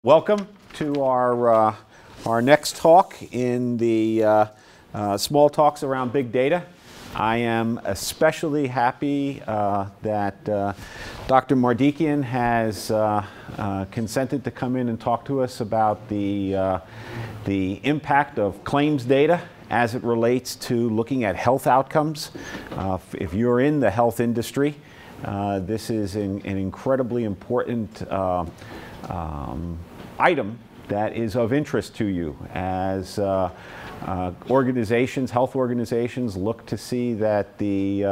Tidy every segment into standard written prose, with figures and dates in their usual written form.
Welcome to our next talk in the small talks around big data. I am especially happy that Dr. Mardekian has consented to come in and talk to us about the impact of claims data as it relates to looking at health outcomes. If you're in the health industry, this is an incredibly important item that is of interest to you as organizations, health organizations, look to see that the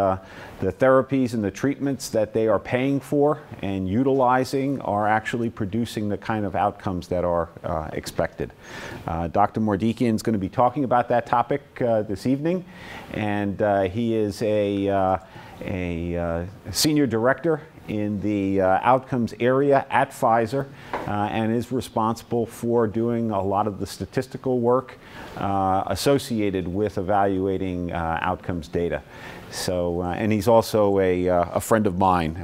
therapies and the treatments that they are paying for and utilizing are actually producing the kind of outcomes that are expected. Dr. Mardekian is going to be talking about that topic this evening, and he is a senior director in the outcomes area at Pfizer and is responsible for doing a lot of the statistical work associated with evaluating outcomes data. So, and he's also a friend of mine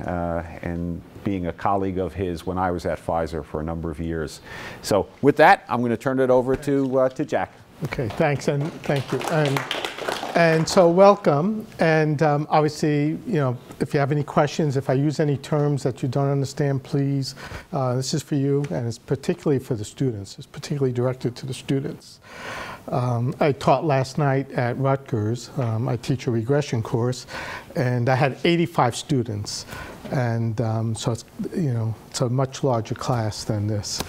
and being a colleague of his when I was at Pfizer for a number of years. So with that, I'm going to turn it over to Jack. Okay, thanks, and thank you. And so welcome, and obviously, you know, if you have any questions, if I use any terms that you don't understand, please, this is for you, and it's particularly for the students. It's particularly directed to the students. I taught last night at Rutgers. I teach a regression course, and I had 85 students. And so it's, you know, it's a much larger class than this.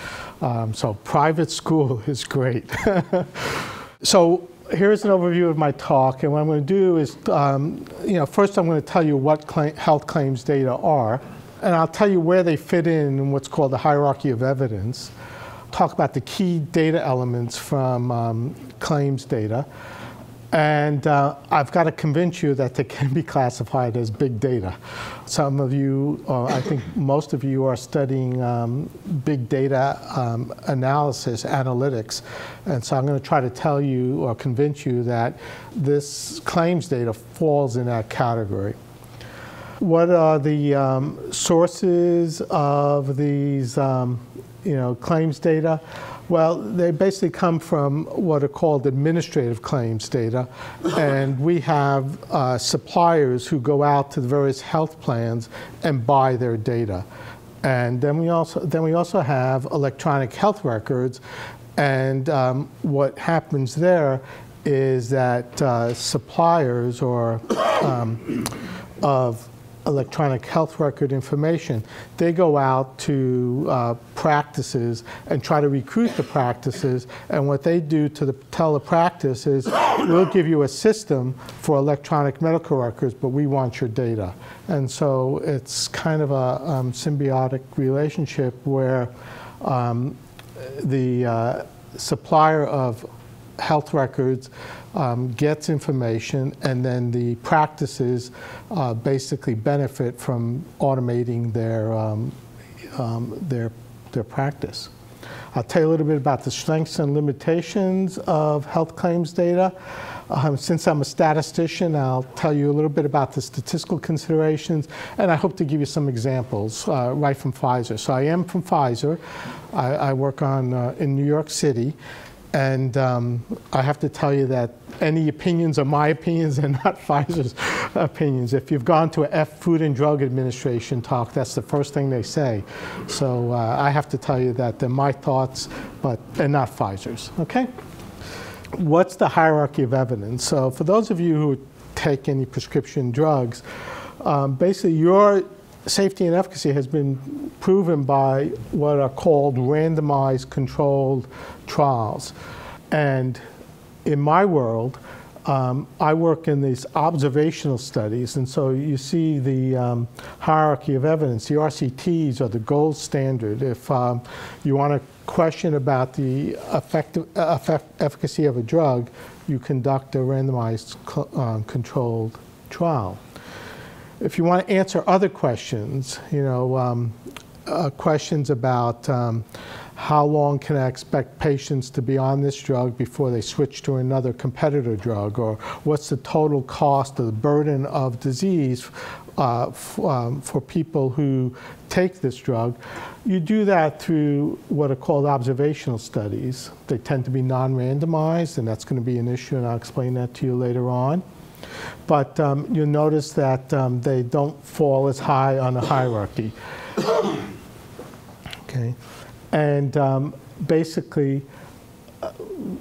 So private school is great. So here's an overview of my talk, and what I'm going to do is, you know, first I'm going to tell you what health claims data are, and I'll tell you where they fit in what's called the hierarchy of evidence. Talk about the key data elements from claims data, and I've got to convince you that they can be classified as big data. Some of you, I think most of you, are studying big data analysis, analytics, and so I'm going to try to tell you or convince you that this claims data falls in that category. What are the sources of these you know, claims data? Well, they basically come from what are called administrative claims data, and we have suppliers who go out to the various health plans and buy their data. And then we also have electronic health records, and what happens there is that suppliers or of electronic health record information, they go out to practices and try to recruit the practices, and what they do to tell the practice is, we'll give you a system for electronic medical records, but we want your data. And so it's kind of a symbiotic relationship where the supplier of health records gets information, and then the practices basically benefit from automating their practice. I'll tell you a little bit about the strengths and limitations of health claims data. Since I'm a statistician, I'll tell you a little bit about the statistical considerations, and I hope to give you some examples right from Pfizer. So I am from Pfizer. I work in New York City. And I have to tell you that any opinions are my opinions and not Pfizer's opinions. If you've gone to a Food and Drug Administration talk, that's the first thing they say. So I have to tell you that they're my thoughts, but they're not Pfizer's, okay? What's the hierarchy of evidence? So for those of you who take any prescription drugs, basically your safety and efficacy has been proven by what are called randomized controlled trials. And in my world, I work in these observational studies, and so you see the hierarchy of evidence. The RCTs are the gold standard. If you want to question about the efficacy of a drug, you conduct a randomized controlled trial. If you want to answer other questions, you know, questions about how long can I expect patients to be on this drug before they switch to another competitor drug, or what's the total cost of the burden of disease for people who take this drug. You do that through what are called observational studies. They tend to be non-randomized, and that's going to be an issue, and I'll explain that to you later on. But you'll notice that they don't fall as high on the hierarchy. Okay, and basically,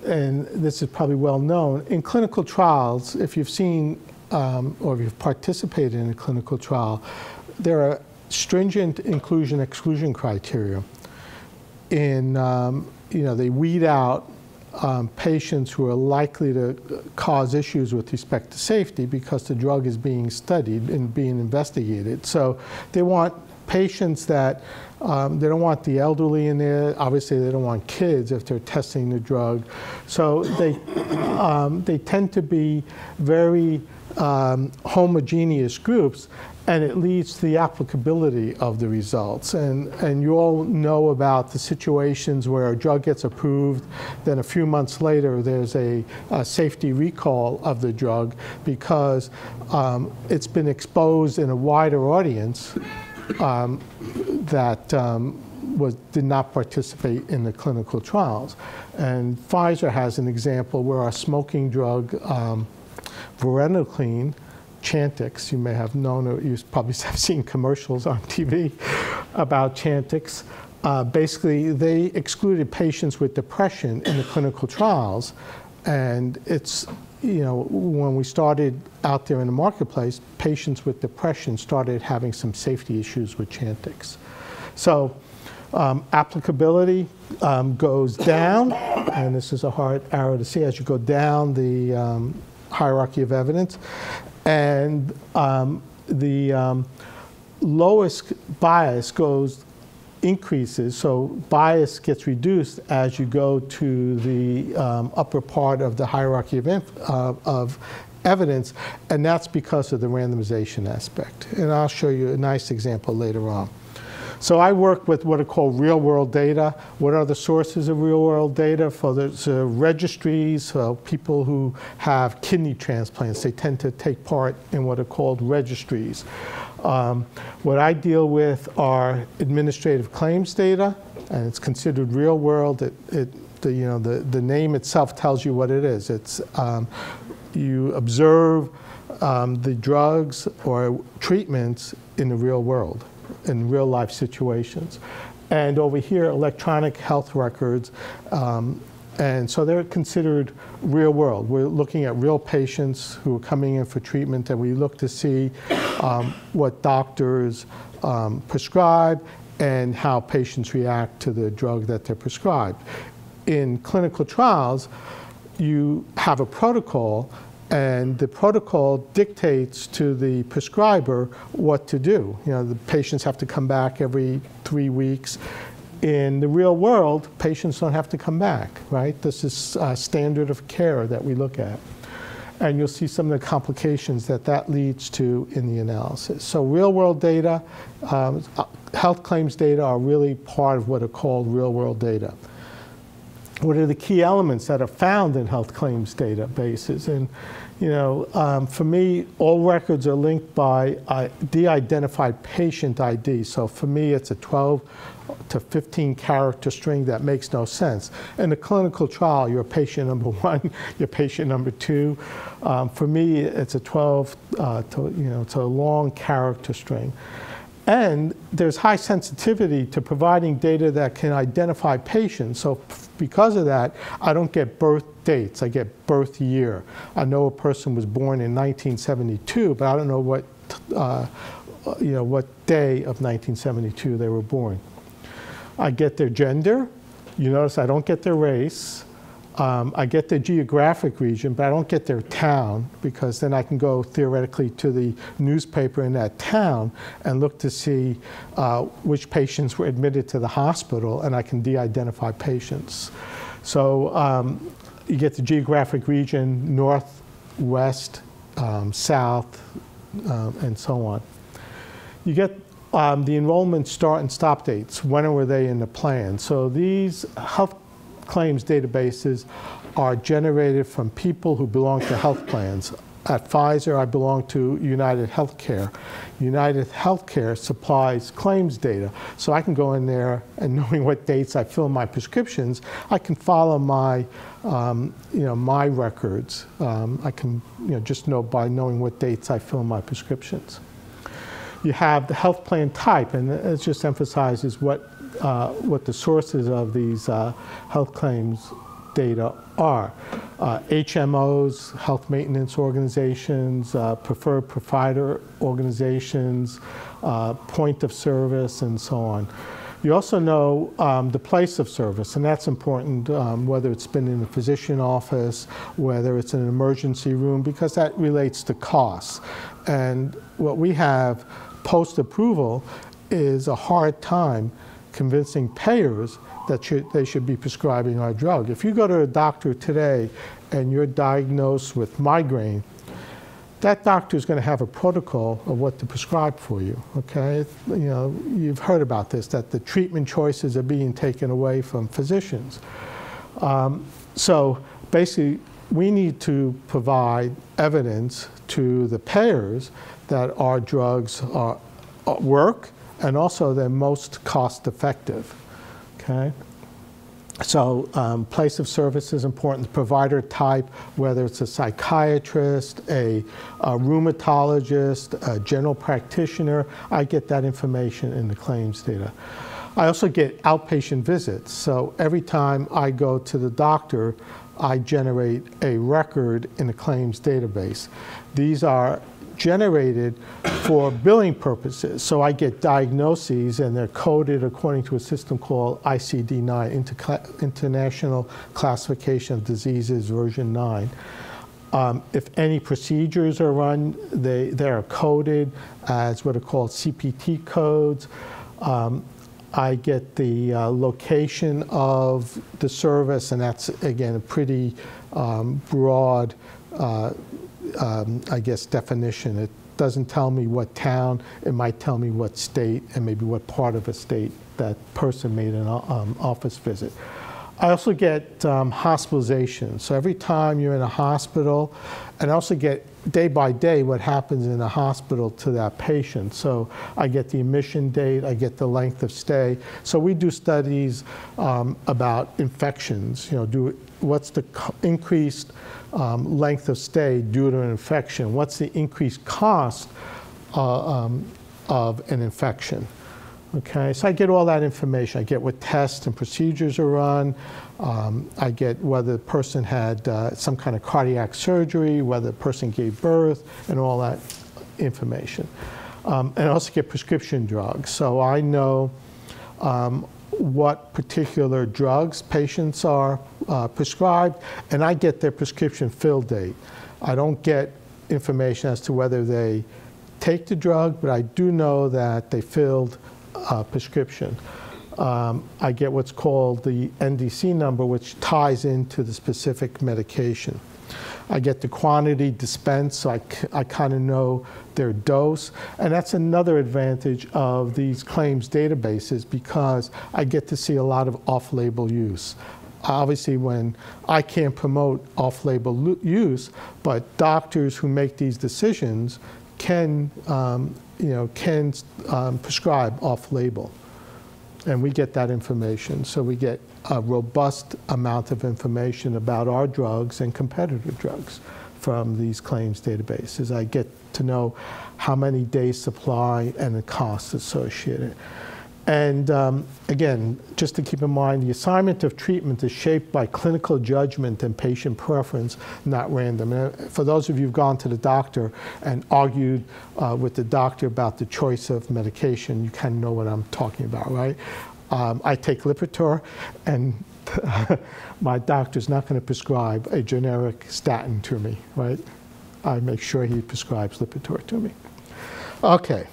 and this is probably well known, in clinical trials, if you've seen or if you've participated in a clinical trial, there are stringent inclusion-exclusion criteria. They weed out patients who are likely to cause issues with respect to safety because the drug is being studied and being investigated. So they want patients that, they don't want the elderly in there. Obviously, they don't want kids if they're testing the drug. So they tend to be very homogeneous groups, and it leads to the applicability of the results. And you all know about the situations where a drug gets approved, then a few months later there's a safety recall of the drug because it's been exposed in a wider audience that did not participate in the clinical trials. And Pfizer has an example where our smoking drug, varenicline, Chantix, you may have known, or you probably have seen commercials on TV about Chantix. Basically, they excluded patients with depression in the clinical trials, and it's, when we started out there in the marketplace, patients with depression started having some safety issues with Chantix. So applicability goes down, and this is a hard arrow to see as you go down the hierarchy of evidence. And the lowest bias increases, so bias gets reduced as you go to the upper part of the hierarchy of evidence, and that's because of the randomization aspect. And I'll show you a nice example later on. So I work with what are called real-world data. What are the sources of real-world data? For the registries, so people who have kidney transplants, they tend to take part in what are called registries. What I deal with are administrative claims data, and it's considered real-world. The name itself tells you what it is. It's you observe the drugs or treatments in the real world, in real life situations. And over here, electronic health records, and so they're considered real world. We're looking at real patients who are coming in for treatment, and we look to see what doctors prescribe and how patients react to the drug that they're prescribed. In clinical trials, you have a protocol, and the protocol dictates to the prescriber what to do. The patients have to come back every 3 weeks. In the real world, patients don't have to come back, right? This is standard of care that we look at. And you'll see some of the complications that leads to in the analysis. So real world data, health claims data are really part of what are called real world data. What are the key elements that are found in health claims databases? And for me, all records are linked by de-identified patient ID. So for me, it's a 12 to 15 character string that makes no sense. In a clinical trial, you're patient number 1, you're patient number 2. For me, it's a 12 it's a long character string. And there's high sensitivity to providing data that can identify patients. So because of that, I don't get birth dates, I get birth year. I know a person was born in 1972, but I don't know what day of 1972 they were born. I get their gender. You notice I don't get their race. I get their geographic region, but I don't get their town, because then I can go theoretically to the newspaper in that town and look to see which patients were admitted to the hospital, and I can de-identify patients. So you get the geographic region, north, west, south, and so on. You get the enrollment start and stop dates. When were they in the plan? So these health claims databases are generated from people who belong to health plans. at Pfizer, I belong to United Healthcare. United Healthcare supplies claims data. So I can go in there and knowing what dates I fill my prescriptions, I can follow my, my records. I can just know by knowing what dates I fill my prescriptions. You have the health plan type, and it just emphasizes what the sources of these health claims data are. HMOs, health maintenance organizations, preferred provider organizations, point of service, and so on. You also know the place of service, and that's important, whether it's been in a physician office, whether it's in an emergency room, because that relates to costs. And what we have post-approval is a hard time convincing payers that they should be prescribing our drug. If you go to a doctor today and you're diagnosed with migraine, that doctor is going to have a protocol of what to prescribe for you, okay? You've heard about this, that the treatment choices are being taken away from physicians. So basically, we need to provide evidence to the payers that our drugs work and also they're most cost effective. Okay. So place of service is important. Provider type, whether it's a psychiatrist, a rheumatologist, a general practitioner, I get that information in the claims data. I also get outpatient visits. So every time I go to the doctor, I generate a record in the claims database. These are generated for billing purposes. So I get diagnoses and they're coded according to a system called ICD-9, International Classification of Diseases version 9. If any procedures are run, they are coded as what are called CPT codes. I get the location of the service, and that's, again, a pretty broad I guess, definition. It doesn't tell me what town, it might tell me what state and maybe what part of a state that person made an office visit. I also get hospitalization. So every time you're in a hospital, and I also get day by day what happens in a hospital to that patient. So I get the admission date, I get the length of stay. So we do studies about infections. What's the increased length of stay due to an infection? What's the increased cost of an infection? Okay, so I get all that information. I get what tests and procedures are run. I get whether the person had some kind of cardiac surgery, whether the person gave birth, and all that information. And I also get prescription drugs. So I know what particular drugs patients are prescribed, and I get their prescription fill date. I don't get information as to whether they take the drug, but I do know that they filled a prescription. I get what's called the NDC number, which ties into the specific medication. I get the quantity dispensed, so I kind of know their dose. And that's another advantage of these claims databases, because I get to see a lot of off-label use. Obviously, when I can't promote off-label use, but doctors who make these decisions can prescribe off-label. And we get that information. So we get a robust amount of information about our drugs and competitor drugs from these claims databases. I get to know how many days supply and the costs associated. And again, just to keep in mind, the assignment of treatment is shaped by clinical judgment and patient preference, not random. And for those of you who've gone to the doctor and argued with the doctor about the choice of medication, you kind of know what I'm talking about, right? I take Lipitor, and my doctor's not going to prescribe a generic statin to me, right? I make sure he prescribes Lipitor to me. Okay.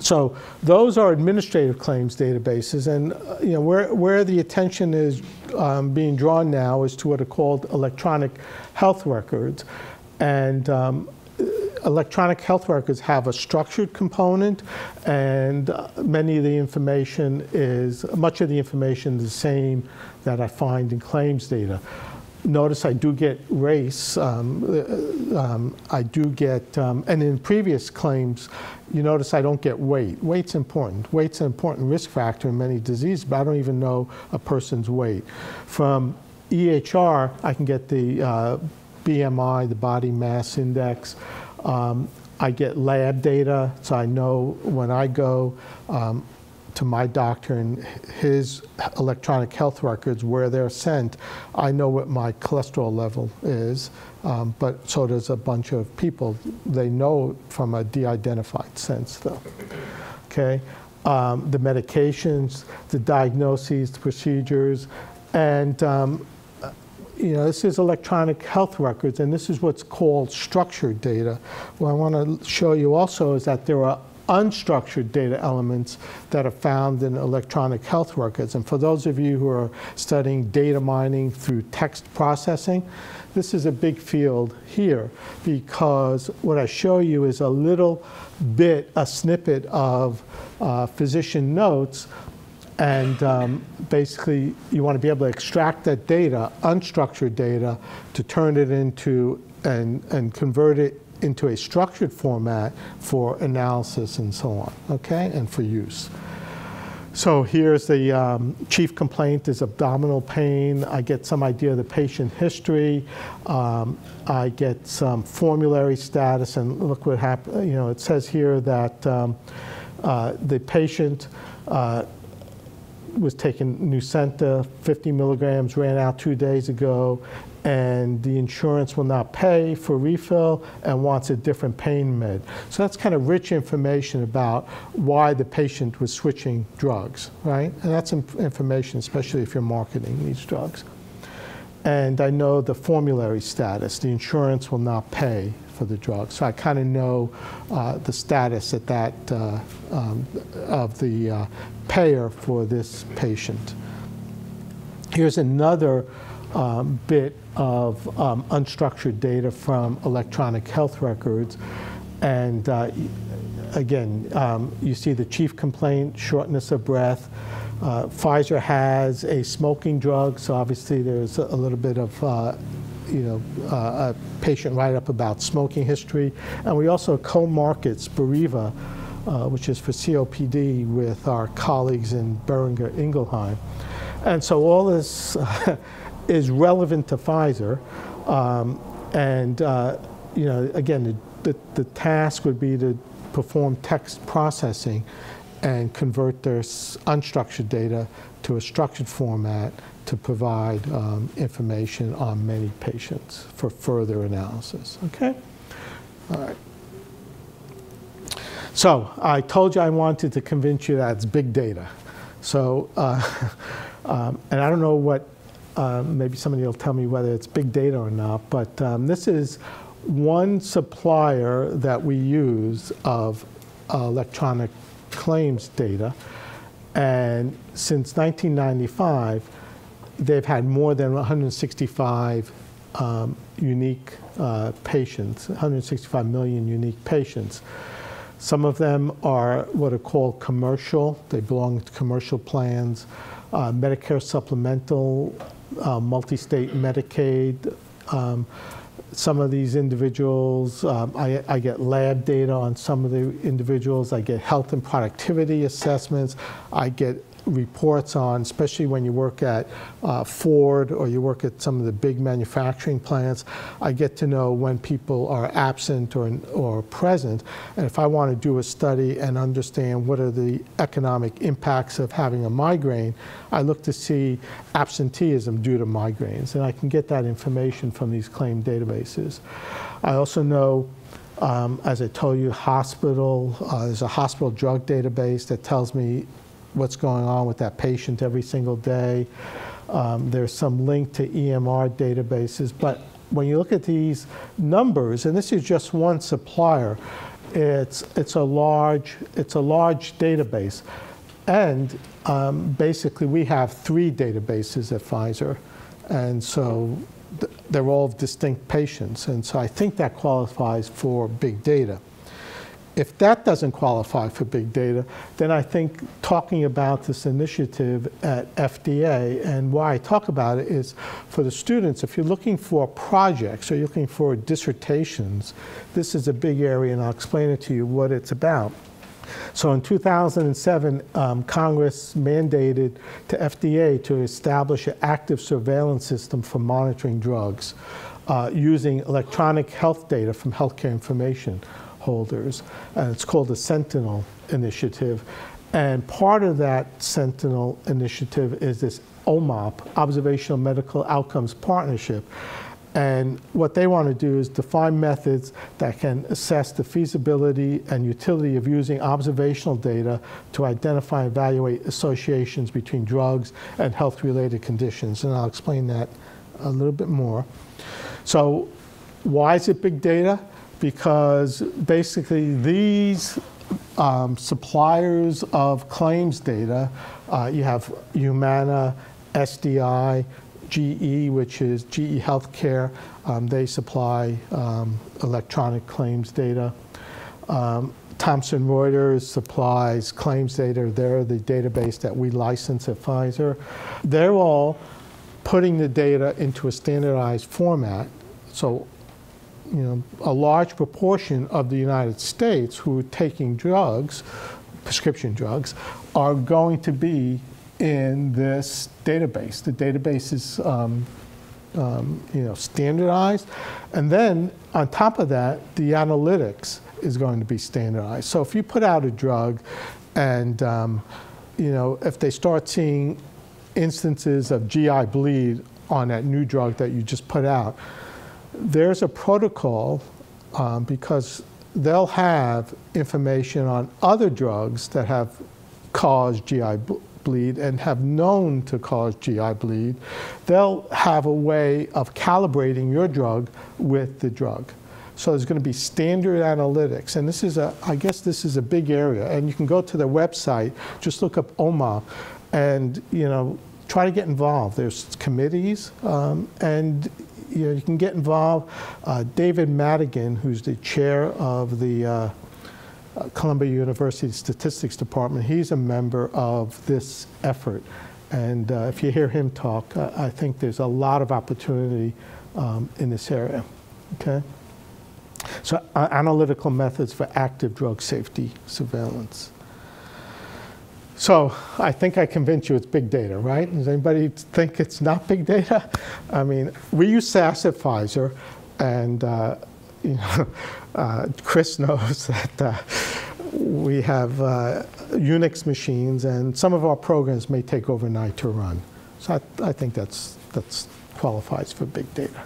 So those are administrative claims databases, and where the attention is being drawn now is to what are called electronic health records. And electronic health records have a structured component, and much of the information is the same that I find in claims data. notice I do get race. I do get, and in previous claims, you notice I don't get weight. Weight's important. Weight's an important risk factor in many diseases, but I don't even know a person's weight. From EHR, I can get the BMI, the body mass index. I get lab data, so I know when I go to my doctor and his electronic health records where they're sent, I know what my cholesterol level is, but so does a bunch of people. They know from a de-identified sense, though. Okay, the medications, the diagnoses, the procedures, and you know, this is electronic health records, and this is what's called structured data. What I want to show you also is that there are unstructured data elements that are found in electronic health records. And for those of you who are studying data mining through text processing, this is a big field here, because what I show you is a little bit, a snippet of physician notes. And basically, you want to be able to extract that data, unstructured data, to turn it into and convert it into a structured format for analysis and so on, okay, and for use. So here's the chief complaint is abdominal pain. I get some idea of the patient history. I get some formulary status, and look what happened. You know, it says here that the patient was taking Nucenta, 50 milligrams, ran out 2 days ago, and the insurance will not pay for refill and wants a different pain med. So that's kind of rich information about why the patient was switching drugs, right? And that's information, especially if you're marketing these drugs. And I know the formulary status. The insurance will not pay for the drug. So I kind of know the status at that of the payer for this patient. Here's another bit of unstructured data from electronic health records. And again, you see the chief complaint, shortness of breath. Pfizer has a smoking drug, so obviously there's a little bit of a patient write-up about smoking history. And we also co-market Spiriva, which is for COPD, with our colleagues in Boehringer Ingelheim. And so all this is relevant to Pfizer. You know, again, the task would be to perform text processing and convert their unstructured data to a structured format to provide information on many patients for further analysis, okay? All right. So I told you I wanted to convince you that it's big data. So, and I don't know what, maybe somebody will tell me whether it's big data or not, but this is one supplier that we use of electronic claims data. And since 1995, they've had more than 165 unique patients, 165 million unique patients. Some of them are what are called commercial. They belong to commercial plans, Medicare supplemental, multi-state Medicaid. Some of these individuals, I get lab data on some of the individuals. I get health and productivity assessments. I get reports on, especially when you work at Ford or you work at some of the big manufacturing plants, I get to know when people are absent or present. And if I want to do a study and understand what are the economic impacts of having a migraine, I look to see absenteeism due to migraines. And I can get that information from these claim databases. I also know, as I told you, there's a hospital drug database that tells me what's going on with that patient every single day. There's some link to EMR databases, but when you look at these numbers, and this is just one supplier, it's a large database. And basically we have 3 databases at Pfizer, and so they're all distinct patients, and so I think that qualifies for big data. if that doesn't qualify for big data, then I think talking about this initiative at FDA, and why I talk about it is for the students, if you're looking for projects or you're looking for dissertations, this is a big area, and I'll explain it to you what it's about. So in 2007, Congress mandated to FDA to establish an active surveillance system for monitoring drugs using electronic health data from healthcare information holders. It's called the Sentinel Initiative. And part of that Sentinel Initiative is this OMOP, Observational Medical Outcomes Partnership. And what they want to do is define methods that can assess the feasibility and utility of using observational data to identify and evaluate associations between drugs and health-related conditions. And I'll explain that a little bit more. So why is it big data? Because basically these suppliers of claims data, you have Humana, SDI, GE, which is GE Healthcare. They supply electronic claims data. Thomson Reuters supplies claims data. They're the database that we license at Pfizer. They're all putting the data into a standardized format. So, you know, a large proportion of the United States who are taking drugs, prescription drugs, are going to be in this database. The database is you know, standardized, and then on top of that, the analytics is going to be standardized. So if you put out a drug, and you know, if they start seeing instances of GI bleed on that new drug that you just put out, there's a protocol because they'll have information on other drugs that have caused GI bleed and have known to cause GI bleed. They'll have a way of calibrating your drug with the drug. So there's going to be standard analytics, and this is I guess this is a big area. And you can go to the website, just look up OMA, and you know, try to get involved. There's committees, and you know, you can get involved. David Mardekian, who's the chair of the Columbia University Statistics Department, he's a member of this effort. And if you hear him talk, I think there's a lot of opportunity in this area. Okay? So analytical methods for active drug safety surveillance. So I think I convinced you it's big data, right? Does anybody think it's not big data? I mean, we use SAS at Pfizer, and you know, Chris knows that we have Unix machines, and some of our programs may take overnight to run. So I think that's qualifies for big data.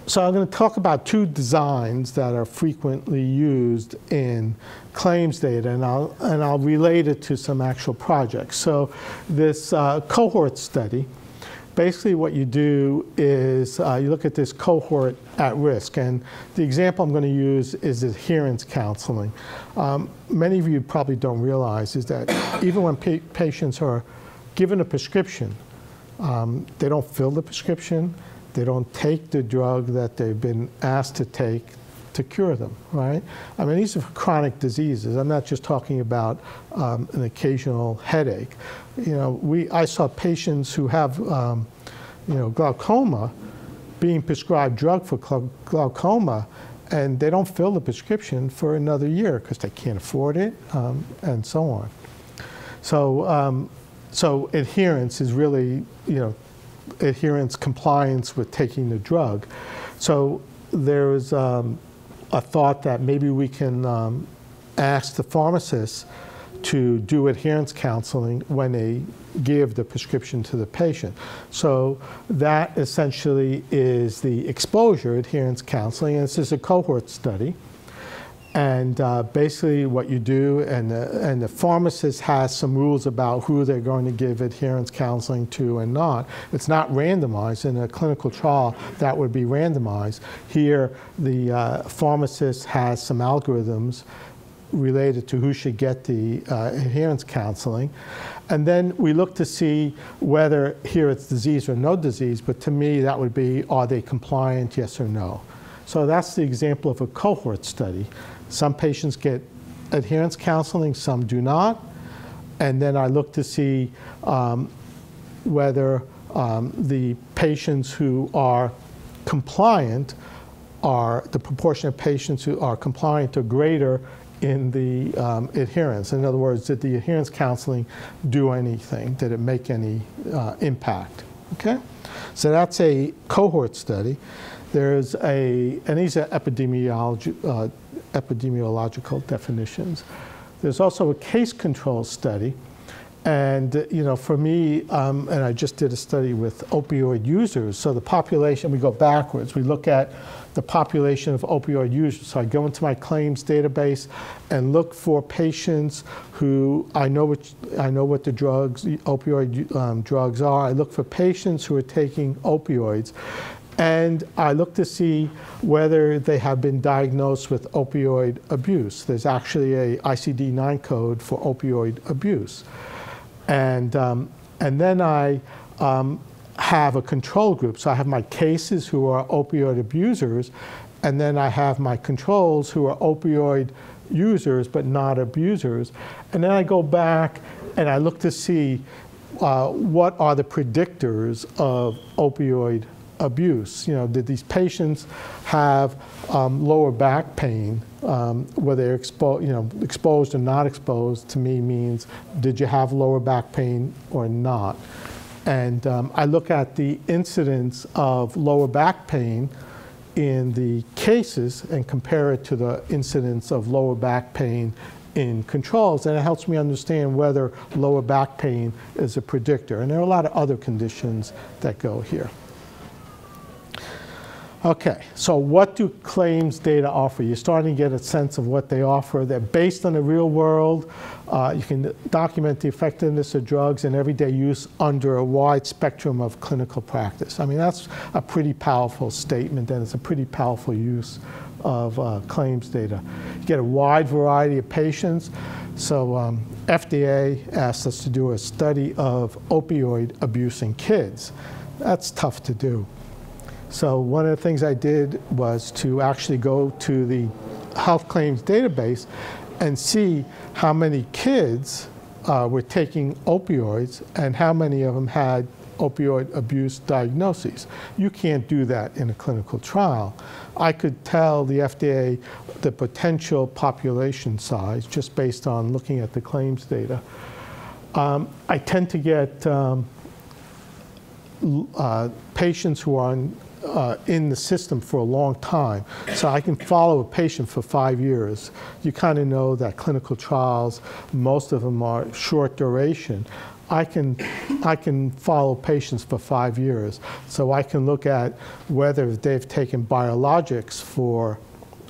So I'm going to talk about two designs that are frequently used in claims data, and I'll relate it to some actual projects. So this cohort study, basically what you do is you look at this cohort at risk, and the example I'm going to use is adherence counseling. Many of you probably don't realize is that even when patients are given a prescription, they don't fill the prescription. They don't take the drug that they've been asked to take to cure them, right? I mean, these are chronic diseases. I'm not just talking about an occasional headache. You know, I saw patients who have, you know, glaucoma being prescribed drug for glaucoma, and they don't fill the prescription for another year because they can't afford it, and so on. So adherence is really, you know, adherence, compliance with taking the drug. So there's a thought that maybe we can ask the pharmacists to do adherence counseling when they give the prescription to the patient. So that essentially is the exposure adherence counseling, and this is a cohort study. And basically what you do, and the pharmacist has some rules about who they're going to give adherence counseling to and not. It's not randomized. In a clinical trial, that would be randomized. Here, the pharmacist has some algorithms related to who should get the adherence counseling. And then we look to see whether here it's disease or no disease, but to me that would be, are they compliant, yes or no? So that's the example of a cohort study. Some patients get adherence counseling, some do not. And then I look to see whether the patients who are compliant the proportion of patients who are compliant or greater in the adherence. In other words, did the adherence counseling do anything? Did it make any impact? Okay? So that's a cohort study. There's and these are epidemiological definitions. There's also a case control study. And, you know, for me, and I just did a study with opioid users. So the population, we go backwards. We look at the population of opioid users. So I go into my claims database and look for patients who I know what the opioid drugs are. I look for patients who are taking opioids. And I look to see whether they have been diagnosed with opioid abuse. There's actually a ICD-9 code for opioid abuse. And then I have a control group. So I have my cases who are opioid abusers, and then I have my controls who are opioid users but not abusers. And then I go back and I look to see what are the predictors of opioid abuse. You know, did these patients have lower back pain? Whether they're exposed or not exposed, to me means did you have lower back pain or not? And I look at the incidence of lower back pain in the cases and compare it to the incidence of lower back pain in controls, and it helps me understand whether lower back pain is a predictor. And there are a lot of other conditions that go here. Okay, so what do claims data offer? You're starting to get a sense of what they offer. They're based on the real world. You can document the effectiveness of drugs in everyday use under a wide spectrum of clinical practice. I mean, that's a pretty powerful statement, and it's a pretty powerful use of claims data. You get a wide variety of patients. So FDA asked us to do a study of opioid abuse in kids. That's tough to do. So one of the things I did was to actually go to the health claims database and see how many kids were taking opioids and how many of them had opioid abuse diagnoses. You can't do that in a clinical trial. I could tell the FDA the potential population size just based on looking at the claims data. I tend to get patients who are in the system for a long time. So I can follow a patient for 5 years. You kind of know that clinical trials, most of them are short duration. I can follow patients for 5 years. So I can look at whether they've taken biologics for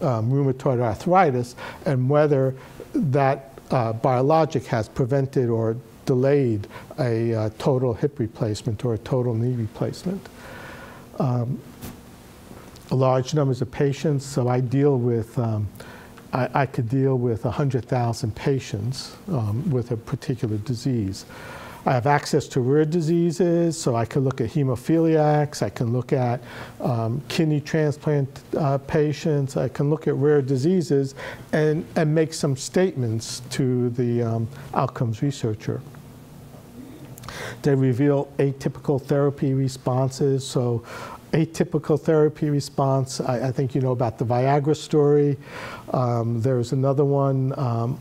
rheumatoid arthritis and whether that biologic has prevented or delayed a total hip replacement or a total knee replacement. Large numbers of patients, so I deal with, I could deal with 100,000 patients with a particular disease. I have access to rare diseases, so I can look at hemophiliacs, I can look at kidney transplant patients, I can look at rare diseases and make some statements to the outcomes researcher. They reveal atypical therapy responses. So atypical therapy response, I think you know about the Viagra story. There's another one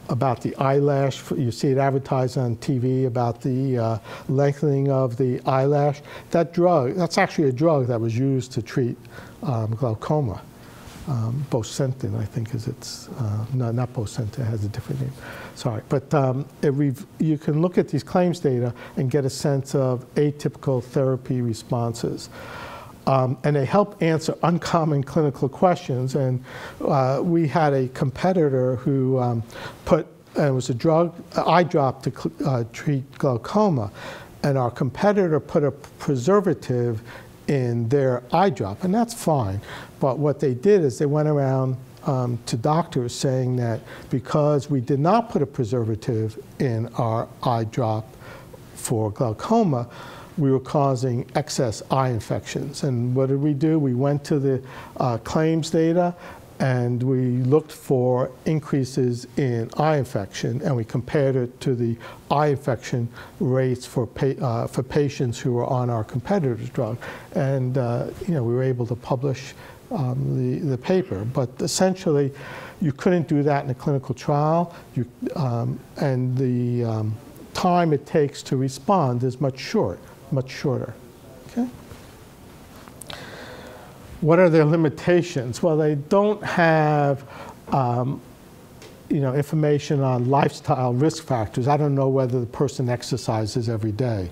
about the eyelash. You see it advertised on TV about the lengthening of the eyelash. That drug, that's actually a drug that was used to treat glaucoma. Bosentan, I think is its, no, not Bosentan, it has a different name. Sorry, but you can look at these claims data and get a sense of atypical therapy responses. And they help answer uncommon clinical questions. And we had a competitor who it was a drug, eye drop to treat glaucoma. And our competitor put a preservative in their eye drop, and that's fine. But what they did is they went around to doctors saying that because we did not put a preservative in our eye drop for glaucoma, we were causing excess eye infections. And what did we do? We went to the claims data and we looked for increases in eye infection, and we compared it to the eye infection rates for patients who were on our competitor's drug. And we were able to publish the paper. But essentially, you couldn't do that in a clinical trial, and the time it takes to respond is much shorter. Okay? What are their limitations? Well, they don't have information on lifestyle risk factors. I don't know whether the person exercises every day.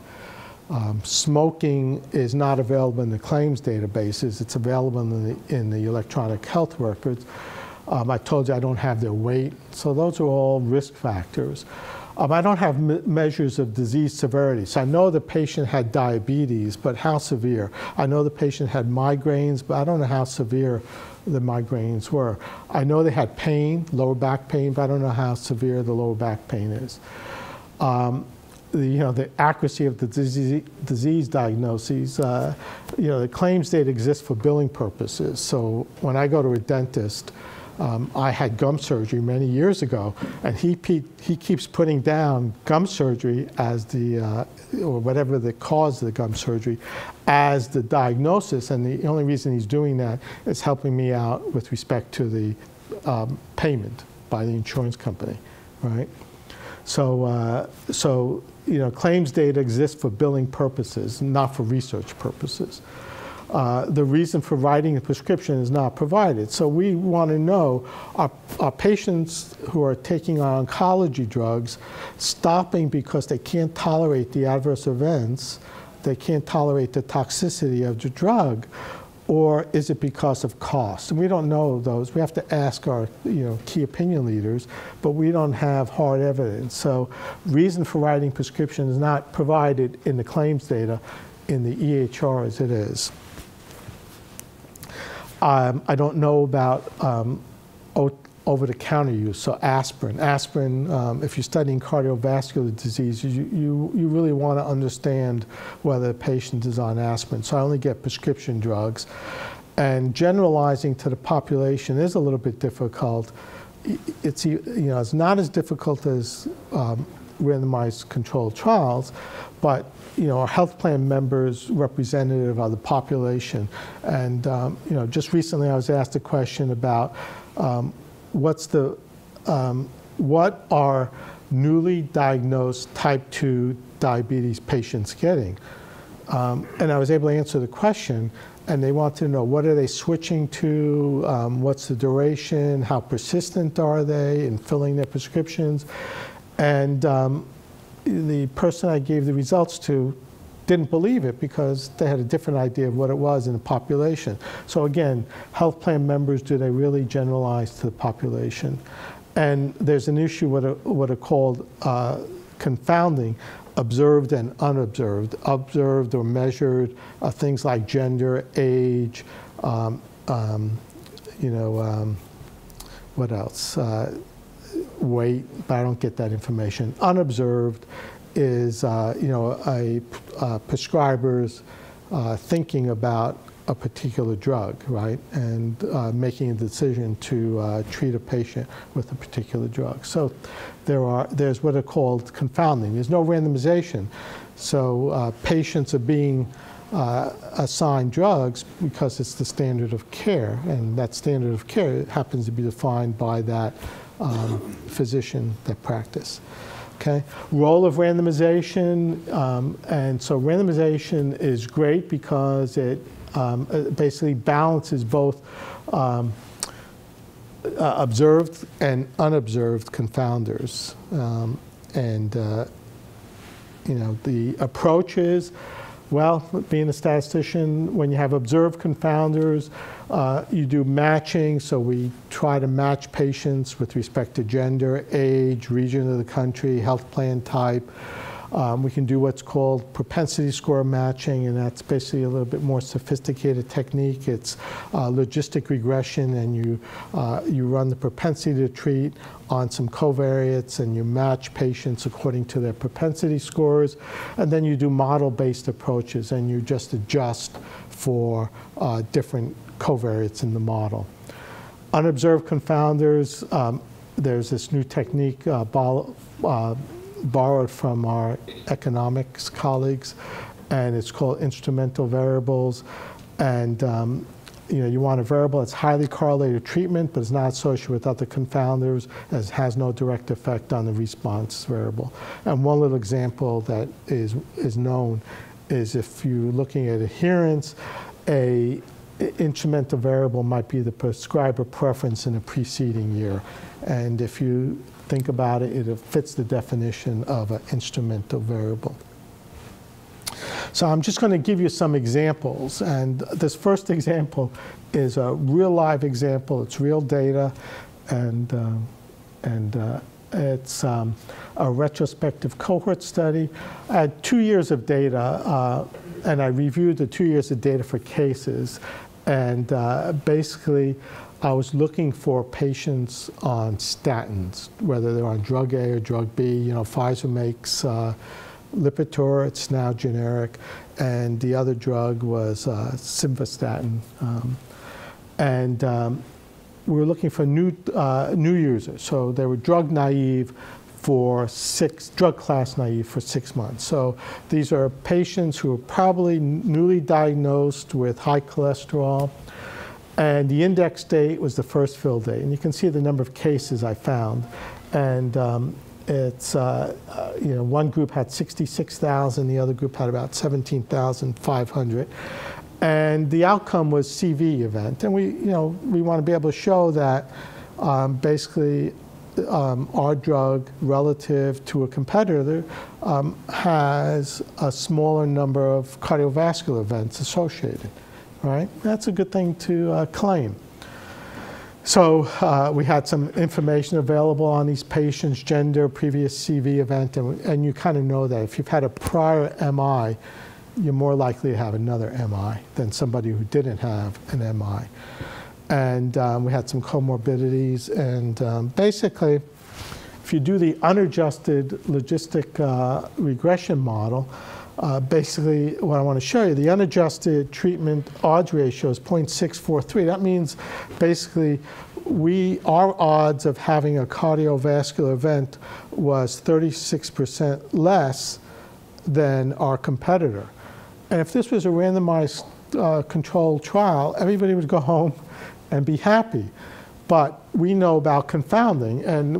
Smoking is not available in the claims databases. It's available in the electronic health records. I told you I don't have their weight. So those are all risk factors. I don't have measures of disease severity. So I know the patient had diabetes, but how severe? I know the patient had migraines, but I don't know how severe the migraines were. I know they had pain, lower back pain, but I don't know how severe the lower back pain is. The accuracy of the disease diagnoses, the claims data exists for billing purposes. So when I go to a dentist, I had gum surgery many years ago, and he keeps putting down gum surgery as or whatever the cause of the gum surgery, as the diagnosis, and the only reason he's doing that is helping me out with respect to the payment by the insurance company, right? So, claims data exists for billing purposes, not for research purposes. The reason for writing a prescription is not provided. So we want to know, are patients who are taking our oncology drugs stopping because they can't tolerate the adverse events, they can't tolerate the toxicity of the drug, or is it because of cost? And we don't know those. We have to ask our key opinion leaders, but we don't have hard evidence. So reason for writing prescription is not provided in the claims data in the EHR as it is. I don't know about over-the-counter use, so aspirin. Aspirin, if you're studying cardiovascular disease, you really want to understand whether the patient is on aspirin. So I only get prescription drugs. And generalizing to the population is a little bit difficult. It's not as difficult as randomized controlled trials, but our health plan members representative of the population. And just recently I was asked a question about what are newly diagnosed type 2 diabetes patients getting? And I was able to answer the question, and they want to know, what are they switching to? What's the duration? How persistent are they in filling their prescriptions? And the person I gave the results to didn't believe it because they had a different idea of what it was in the population. So again, health plan members, do they really generalize to the population? And there's an issue with what are called confounding observed and unobserved. Observed or measured things like gender, age, what else? Weight, but I don't get that information. Unobserved is prescribers thinking about a particular drug, right, and making a decision to treat a patient with a particular drug. So there's what are called confounding. There's no randomization. So patients are being assigned drugs because it's the standard of care, and that standard of care happens to be defined by that physician that practice. Okay, role of randomization, and so randomization is great because it basically balances both observed and unobserved confounders. The approach is, well, being a statistician, when you have observed confounders, you do matching, so we try to match patients with respect to gender, age, region of the country, health plan type. We can do what's called propensity score matching, and that's basically a little bit more sophisticated technique. It's logistic regression, and you run the propensity to treat on some covariates, and you match patients according to their propensity scores, and then you do model-based approaches, and you just adjust for different covariates in the model. Unobserved confounders, there's this new technique borrowed from our economics colleagues, and it's called instrumental variables. And you want a variable that's highly correlated to treatment, but is not associated with other confounders, as has no direct effect on the response variable. And one little example that is known is if you're looking at adherence, a instrumental variable might be the prescriber preference in a preceding year. And if you think about it, it fits the definition of an instrumental variable. So I'm just going to give you some examples. And this first example is a real live example. It's real data. And it's a retrospective cohort study. I had 2 years of data, and I reviewed the 2 years of data for cases. And basically, I was looking for patients on statins, whether they're on drug A or drug B. You know, Pfizer makes Lipitor, it's now generic, and the other drug was simvastatin. We were looking for new users. So they were drug naive drug class naive for 6 months. So these are patients who are probably newly diagnosed with high cholesterol, and the index date was the first fill date. And you can see the number of cases I found. And it's, one group had 66,000, the other group had about 17,500. And the outcome was CV event. And we want to be able to show that basically our drug relative to a competitor has a smaller number of cardiovascular events associated, right? That's a good thing to claim. So we had some information available on these patients, gender, previous CV event, and you kind of know that if you've had a prior MI, you're more likely to have another MI than somebody who didn't have an MI. And we had some comorbidities, and basically, if you do the unadjusted logistic regression model, basically what I want to show you, the unadjusted treatment odds ratio is 0.643. That means basically our odds of having a cardiovascular event was 36% less than our competitor. And if this was a randomized controlled trial, everybody would go home and be happy. But we know about confounding, and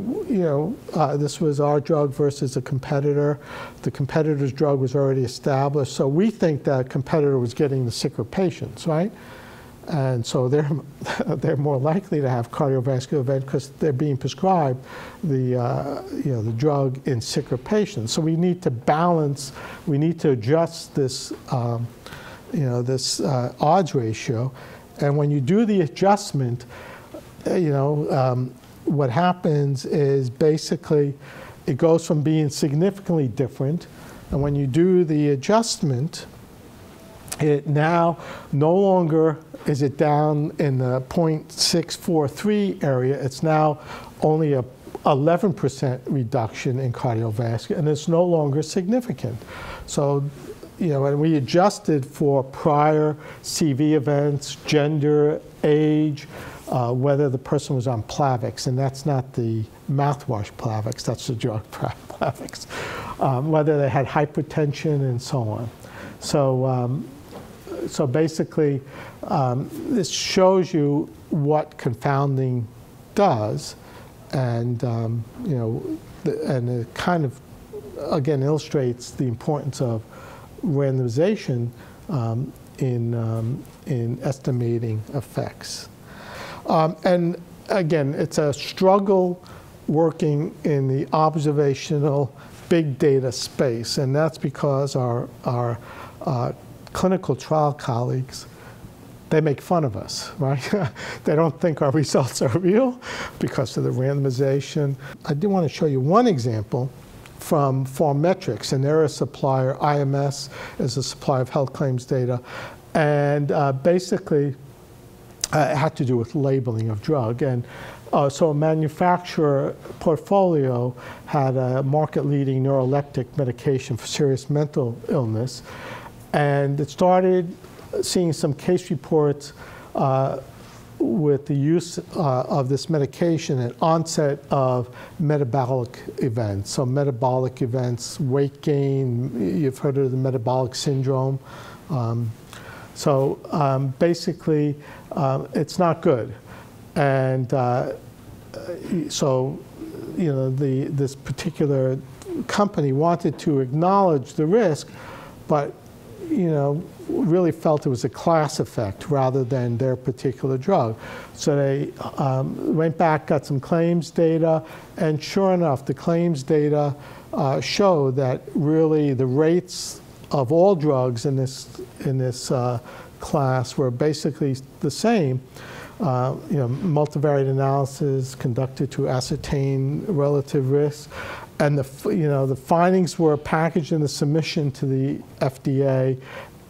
this was our drug versus a competitor. The competitor's drug was already established, so we think that competitor was getting the sicker patients, right? And so they're more likely to have cardiovascular event because they're being prescribed the drug in sicker patients. So we need to balance. We need to adjust this this odds ratio, and when you do the adjustment, what happens is basically it goes from being significantly different, and when you do the adjustment, it now no longer is it down in the 0.643 area. It's now only a 11% reduction in cardiovascular, and it's no longer significant. So, and we adjusted for prior CV events, gender, age, whether the person was on Plavix, and that's not the mouthwash Plavix, that's the drug Plavix, whether they had hypertension and so on. So basically, this shows you what confounding does, and and it kind of again illustrates the importance of randomization in estimating effects. And again, it's a struggle working in the observational big data space, and that's because our clinical trial colleagues, they make fun of us, right? They don't think our results are real because of the randomization. I do want to show you one example from Pharmetrics, and they're a supplier. IMS is a supplier of health claims data, and basically it had to do with labeling of drug. And so a manufacturer portfolio had a market-leading neuroleptic medication for serious mental illness, and it started seeing some case reports with the use of this medication at onset of metabolic events. So metabolic events, weight gain, you've heard of the metabolic syndrome. Basically, it's not good. And so, this particular company wanted to acknowledge the risk, but, really felt it was a class effect rather than their particular drug. So they went back, got some claims data, and sure enough, the claims data show that really the rates of all drugs in this class were basically the same. Multivariate analysis conducted to ascertain relative risk, and the findings were packaged in the submission to the FDA,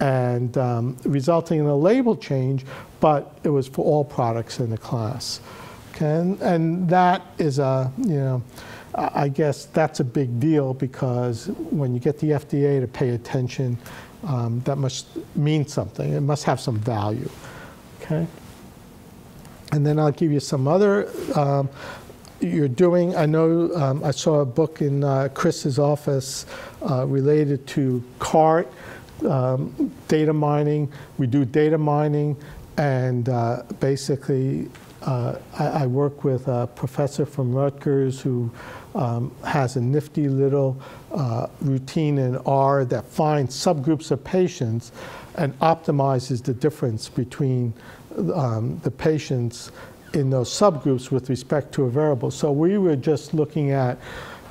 and resulting in a label change, but it was for all products in the class. Okay, and that is I guess that's a big deal, because when you get the FDA to pay attention, that must mean something. It must have some value. Okay. And then I'll give you some other, you're doing, I know I saw a book in Chris's office related to CART, data mining. We do data mining, and basically I work with a professor from Rutgers who has a nifty little routine in R that finds subgroups of patients and optimizes the difference between the patients in those subgroups with respect to a variable. So we were just looking at,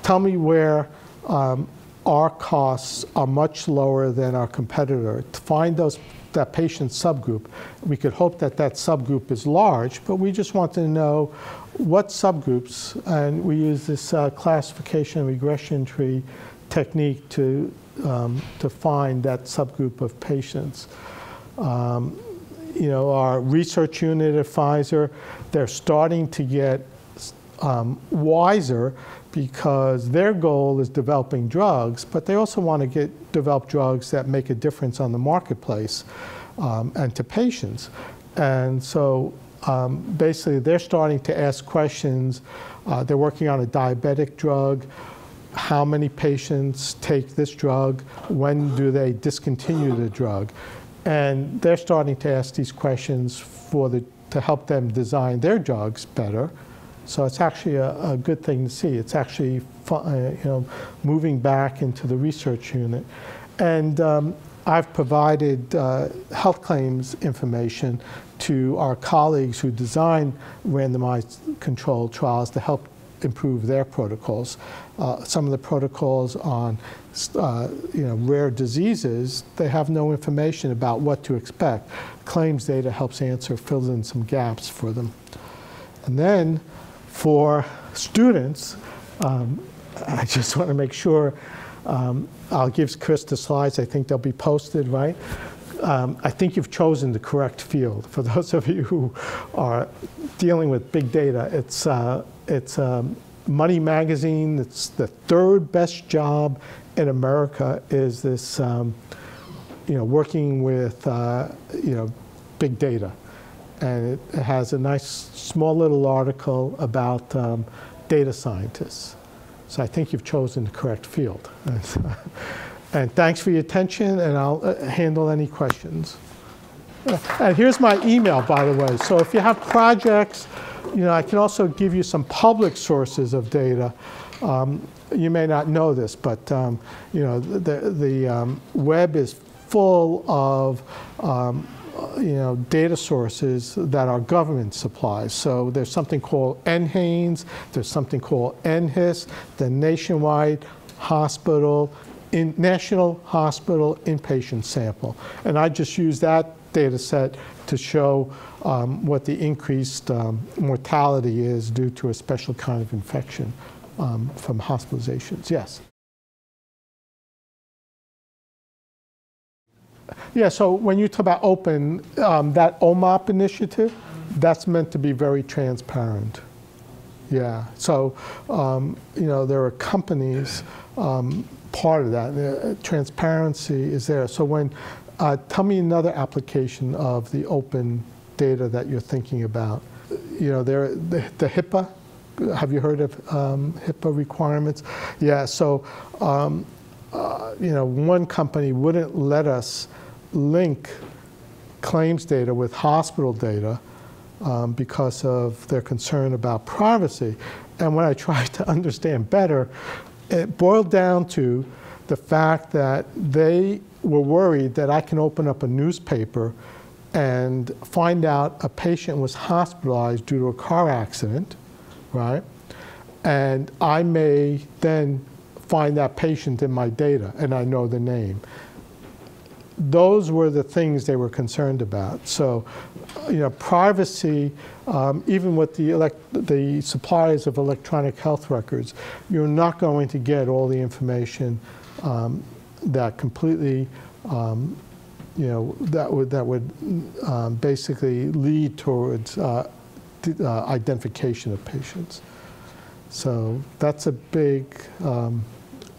tell me where our costs are much lower than our competitor. To find that patient subgroup, we could hope that that subgroup is large, but we just want to know what subgroups, and we use this classification regression tree technique to find that subgroup of patients. Our research unit at Pfizer, they're starting to get wiser, because their goal is developing drugs, but they also want to develop drugs that make a difference on the marketplace and to patients. And so basically they're starting to ask questions. They're working on a diabetic drug. How many patients take this drug? When do they discontinue the drug? And they're starting to ask these questions to help them design their drugs better. So it's actually a good thing to see. It's actually moving back into the research unit. And I've provided health claims information to our colleagues who design randomized controlled trials to help improve their protocols. Some of the protocols on rare diseases, they have no information about what to expect. Claims data helps fills in some gaps for them. And then for students, I just want to make sure, I'll give Chris the slides. I think they'll be posted, right? I think you've chosen the correct field. For those of you who are dealing with big data, it's Money Magazine. It's the third best job in America, is this, working with, big data. And it has a nice small little article about data scientists. So I think you've chosen the correct field. And thanks for your attention, and I'll handle any questions. And here's my email, by the way. So if you have projects, I can also give you some public sources of data. You may not know this, but the web is full of data sources that are government supplies. So there's something called NHANES, there's something called NHIS, the National Hospital Inpatient Sample. And I just use that data set to show what the increased mortality is due to a special kind of infection from hospitalizations. Yes? Yeah, so when you talk about open, that OMOP initiative, that's meant to be very transparent. Yeah, so, there are companies, part of that, transparency is there. So tell me another application of the open data that you're thinking about. You know, the HIPAA. Have you heard of HIPAA requirements? Yeah. So, you know, one company wouldn't let us link claims data with hospital data because of their concern about privacy. And when I tried to understand better, it boiled down to the fact that they were worried that I can open up a newspaper and find out a patient was hospitalized due to a car accident, right? And I may then find that patient in my data, and I know the name. Those were the things they were concerned about. So, you know, privacy, even with the suppliers of electronic health records, you're not going to get all the information that completely, you know, that would basically lead towards identification of patients. So that's a big,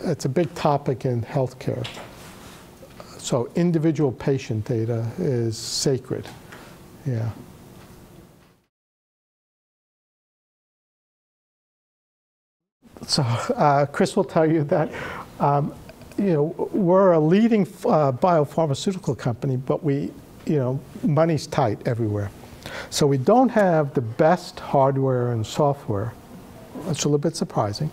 it's a big topic in healthcare. So individual patient data is sacred. Yeah. So Chris will tell you that you know, we're a leading biopharmaceutical company, but we, you know, money's tight everywhere. So we don't have the best hardware and software. It's a little bit surprising,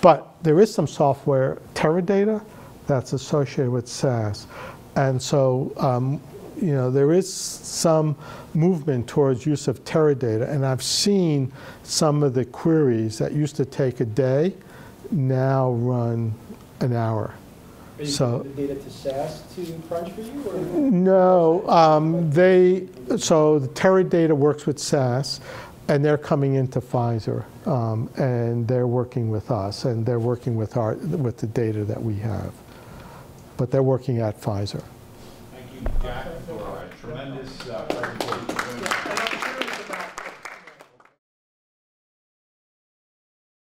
but there is some software, Teradata, that's associated with SAS. And so, you know, there is some movement towards use of Teradata, and I've seen some of the queries that used to take a day now run an hour. Are you so giving the data to SAS to crunch for you? Or? No, so the Teradata works with SAS, and they're coming into Pfizer, and they're working with us, and they're working with the data that we have. But they're working at Pfizer. Thank you, Jack, for a tremendous presentation.